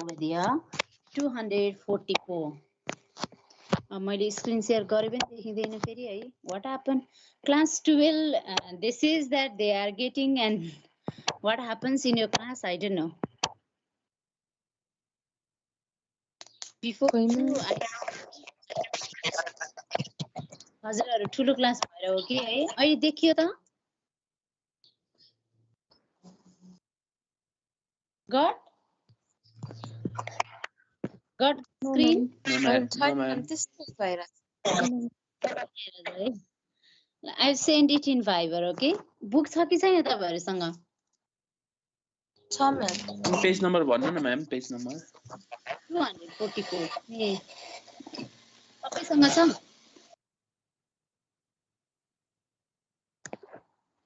over there 244. मैले screen share गरे पनि देखिदैन फेरि है. What happened? Class 12, this is that they are getting, and what happens in your class, I don't know. Before हजुरहरु ठुलो class भएर हो कि है. अहिले देखियो त? Got screen? I sent it in Viber, okay? Book छ कि छैन तपाईहरुसँग? छ म्याम. पेज नम्बर भन्नु न म्याम, पेज नम्बर 244. ए. तपाईसँग छ?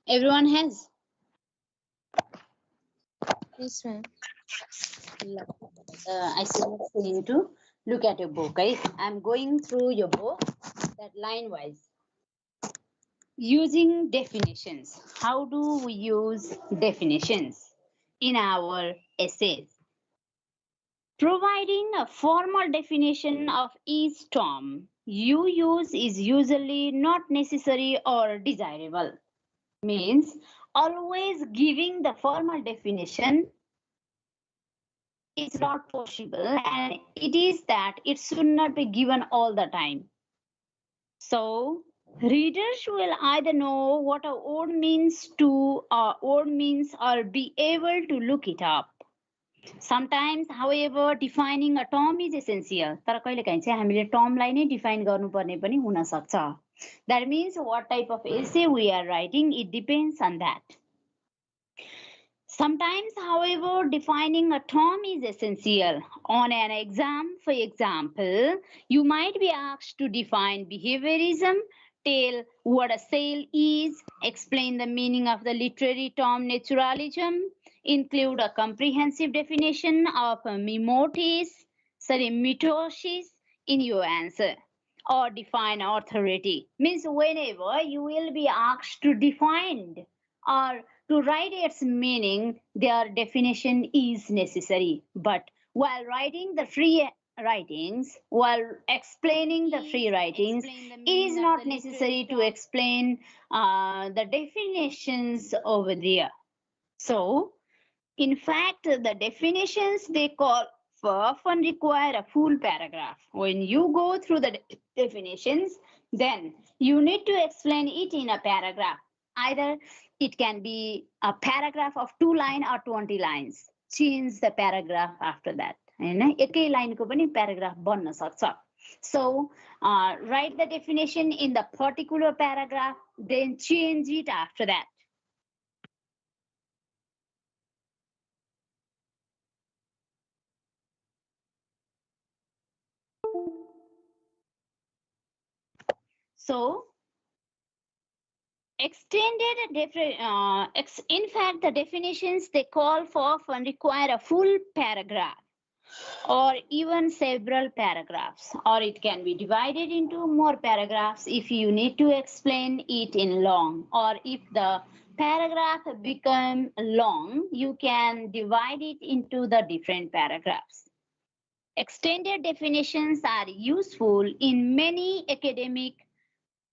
Everyone has? Yes, ma'am. I suggest you to look at your book. Okay? I'm going through your book, that line wise. Using definitions. How do we use definitions in our essays? Providing a formal definition of each term you use is usually not necessary or desirable. Means always giving the formal definition is not possible, and it is that it should not be given all the time. So readers will either know what a word means or be able to look it up. Sometimes, however, defining a term is essential. तर कहिलेकाहीँ चाहिँ हामीले टर्मलाई नै define गर्नुपर्ने पनि हुन सक्छ. That means what type of essay we are writing, it depends on that. Sometimes, however, defining a term is essential. On an exam, for example, you might be asked to define behaviorism, tell what a sale is, explain the meaning of the literary term naturalism, include a comprehensive definition of mitosis in your answer, or define authority. Means whenever you will be asked to define or to write its meaning, their definition is necessary. But while writing the free writings, while explaining the free writings, it is not necessary to explain the definitions over there. So, in fact, the definitions they call for often require a full paragraph. When you go through the definitions, then you need to explain it in a paragraph. Either it can be a paragraph of 2 lines or 20 lines. Change the paragraph after that. एकै लाइनको पनि paragraph बन्न सक्छ. So, write the definition in the particular paragraph, then change it after that. So, in fact, the definitions they call for often require a full paragraph or even several paragraphs, or it can be divided into more paragraphs if you need to explain it in long, or if the paragraph become long, you can divide it into the different paragraphs. Extended definitions are useful in many academic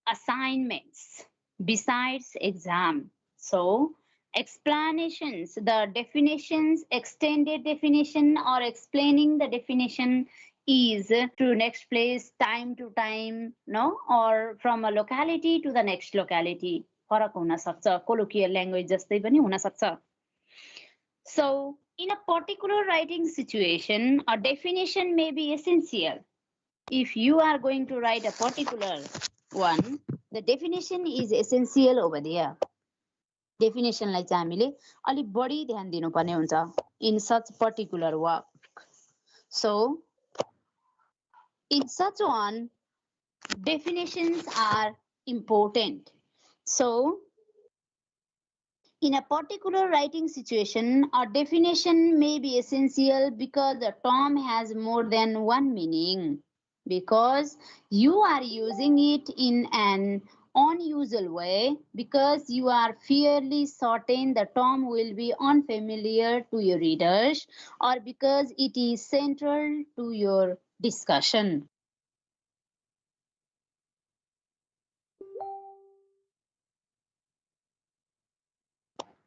assignments besides exam. So, explanations, the definitions, extended definition or explaining the definition is to next place, time to time, no, or from a locality to the next locality. फरक हुन सक्छ, colloquial language जस्तै पनि हुन सक्छ. So, in a particular writing situation, a definition may be essential. If you are going to write a particular one, the definition is essential over there. Definition like हामीले अलि बढी ध्यान दिनुपर्ने हुन्छ in such particular work. So, in such one, definitions are important. So, in a particular writing situation, a definition may be essential because the term has more than one meaning, because you are using it in an unusual way because you are fairly certain the term will be unfamiliar to your readers or because it is central to your discussion.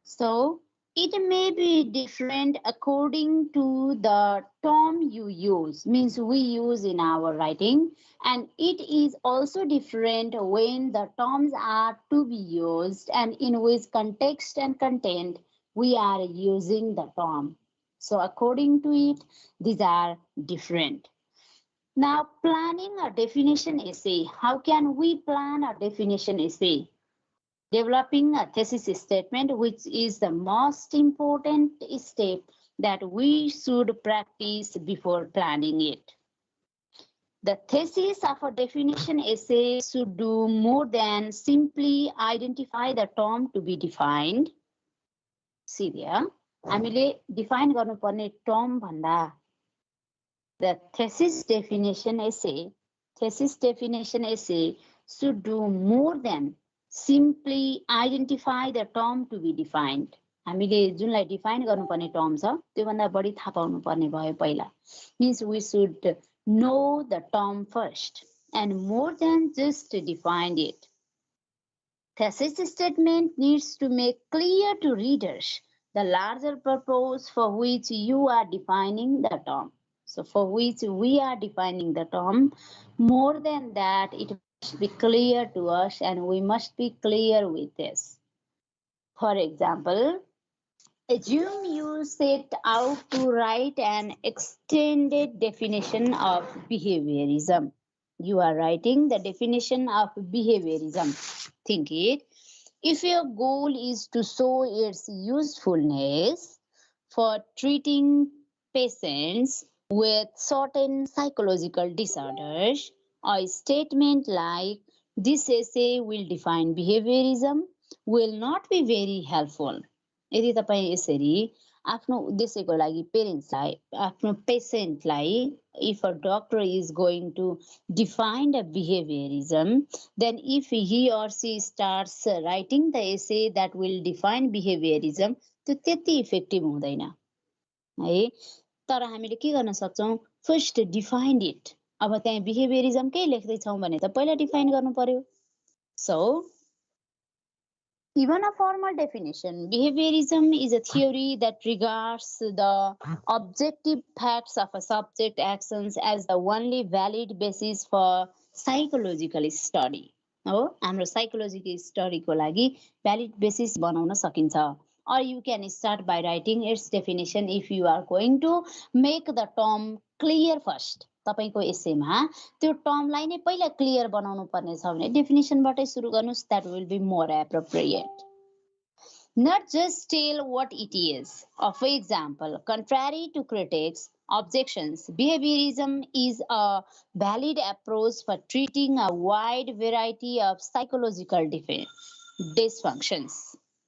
So it may be different according to the term you use, means we use in our writing, and it is also different when the terms are to be used and in which context and content we are using the term. So according to it, these are different. Now, planning a definition essay. How can we plan a definition essay? Developing a thesis statement, which is the most important step that we should practice before planning it. The thesis of a definition essay should do more than simply identify the term to be defined. See there, हामीले define गर्नुपर्ने term भन्दा the thesis definition essay should do more than simply identify the term to be defined. हामीले जुनलाई define गर्नुपर्ने term छ त्योभन्दा बढी थाहा पाउनु पर्ने भयो पहिला. Means we should know the term first and more than just define it. Thesis statement needs to make clear to readers the larger purpose for which you are defining the term. So for which we are defining the term, more than that, it must be clear to us and we must be clear with this. For example, assume you set out to write an extended definition of behaviorism. You are writing the definition of behaviorism. Think it. If your goal is to show its usefulness for treating patients with certain psychological disorders, a statement like this essay will define behaviorism will not be very helpful. यदि तपाईँ यसरी आफ्नो उद्देश्यको लागि पेरेन्ट्सलाई आफ्नो पेसेन्टलाई if a doctor is going to define the behaviorism, then if he or she starts writing the essay that will define behaviorism, त्यो त्यति effective हुँदैन है. तर हामीले के गर्न सक्छौं, फर्स्ट डिफाइन इट. अब त्यहाँ बिहेभियरिजम के लेख्दै छौं भने त पहिला डिफाइन गर्नु पर्यो. So even a formal definition, behaviorism is a theory that regards the objective facts of a subject actions as the only valid basis for psychological study. हो, हाम्रो psychological study को लागि valid basis बनाउन सकिन्छ. Or you can start by writing its definition if you are going to make the term clear first. तपाईको एसेमा त्यो टर्मलाई नै पहिला क्लियर बनाउनु पर्ने छ भने डेफिनेसनबाटै सुरु गर्नुस्. That will be more appropriate. Not just tell what it is. For example, contrary to critics' objections, behaviorism is a valid approach for treating a wide variety of psychological dysfunctions.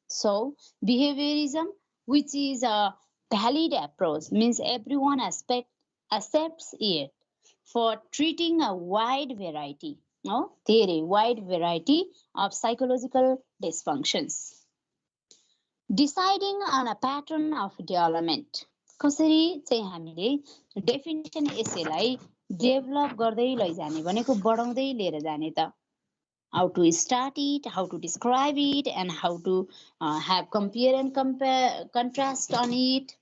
So, behaviorism, which is a valid approach, means everyone accepts it for treating a wide variety, wide variety of psychological dysfunctions. Deciding on a pattern of development. कसरी चाहिँ हामीले definition एसेलाई develop गर्दै लैजाने भनेको बढाउँदै लिएर जाने त. How to start it, how to describe it, and how to have compare and contrast on it.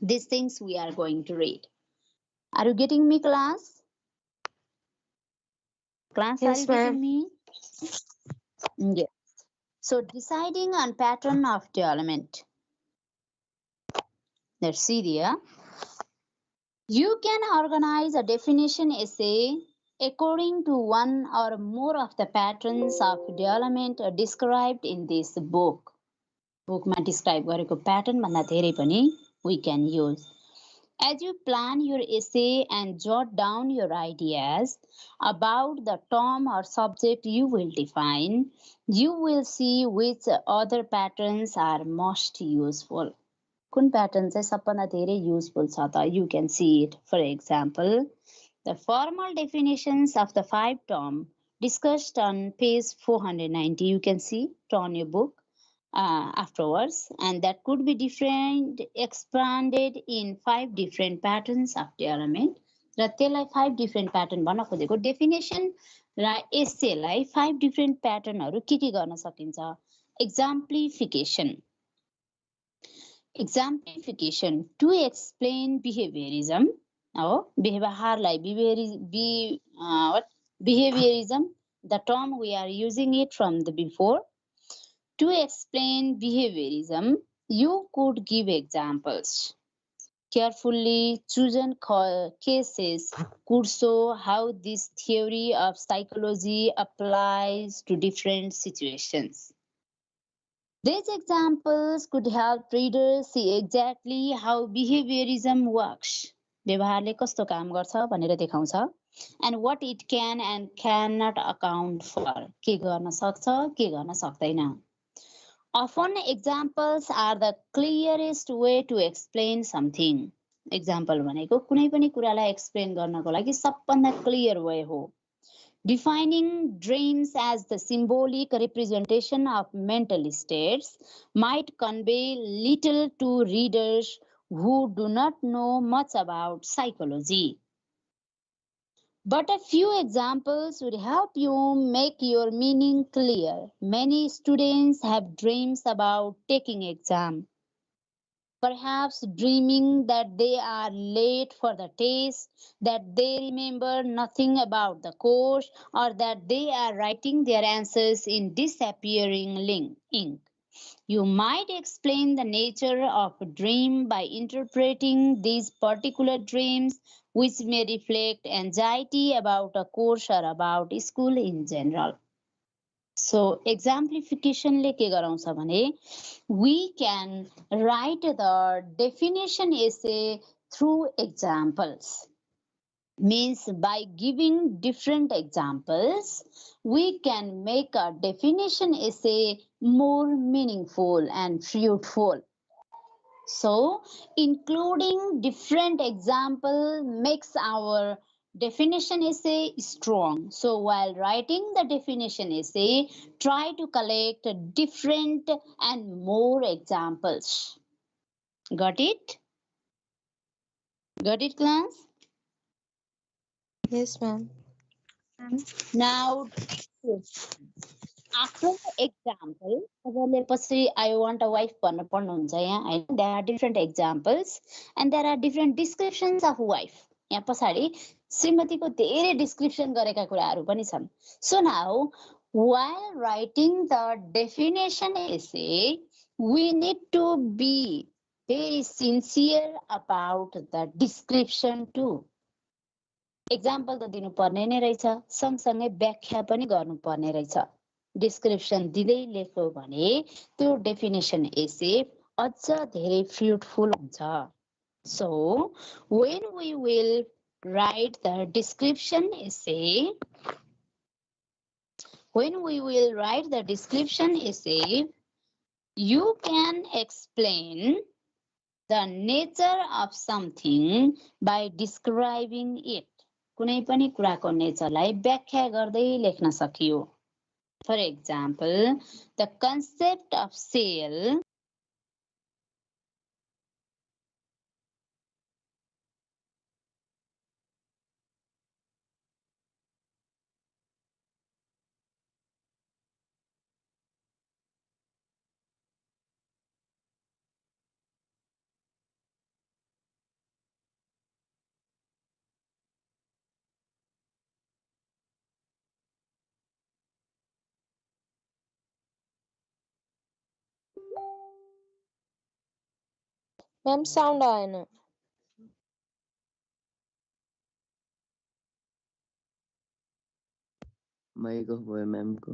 These things we are going to read. Are you getting me, class? Class, yes, are you getting me? Yes. So deciding on pattern of development. Let's see there. You can organize a definition essay according to one or more of the patterns of development described in this book. Bookमा describe गरेको pattern भन्दा धेरै पनि we can use. As you plan your essay and jot down your ideas about the term or subject you will define, you will see which other patterns are most useful. कुन pattern चाहिँ सबभन्दा धेरै useful छ त? You can see it. For example, the formal definitions of the 5 terms discussed on page 490. You can see it on your book afterwards, and that could be different expanded in 5 different patterns of development. र त्यसलाई 5 different pattern भन्न खोजेको definition र एसेलाई 5 different patternहरू के गर्न सकिन्छ. एक्जाम्प्लिफिकेसन. Exemplification to explain behaviorism. Oh, behaviorism, the term we are using it from the before. To explain behaviorism, you could give examples. Carefully chosen cases could show how this theory of psychology applies to different situations. These examples could help readers see exactly how behaviorism works. व्यवहारले कस्तो काम गर्छ भनेर देखाउँछ. And what it can and cannot account for. के गर्न सक्छ, के गर्न सक्दैन. Often examples are the clearest way to explain something. Example भनेको कुनै पनि कुरालाई एक्सप्लेन गर्नको लागि सबभन्दा क्लियर वे हो. Defining dreams as the symbolic representation of mental states might convey little to readers who do not know much about psychology. But a few examples would help you make your meaning clear. Many students have dreams about taking exam. Perhaps dreaming that they are late for the test, that they remember nothing about the course, or that they are writing their answers in disappearing ink. You might explain the nature of a dream by interpreting these particular dreams, which may reflect anxiety about a course or about school in general. So exemplification ले के गराउँछ भने we can write the definition essay through examples. Means by giving different examples, we can make a definition essay more meaningful and fruitful. So including different example makes our definition essay strong. So while writing the definition essay, try to collect different and more examples. Got it? Got it, class? Yes, ma'am. Now, after the example, I want a wife, there are different examples and there are different descriptions of wife. यहाँ पछाडि श्रीमतीको धेरै description गरेका कुराहरू पनि छन्. So now, while writing the definition essay, we need to be very sincere about the description too. Example त दिनुपर्ने नै रहेछ, सँगसँगै व्याख्या पनि गर्नुपर्ने रहेछ. Description दिँदै लेख्यो भने त्यो definition essay अझ धेरै fruitful हुन्छ. So when we will write the description essay, you can explain the nature of something by describing it. कुनै पनि कुराको नेचरलाई व्याख्या गर्दै लेख्न सकियो. For example, the concept of sale Ma'am, sound आएन. माइक अफ भयो म्यामको.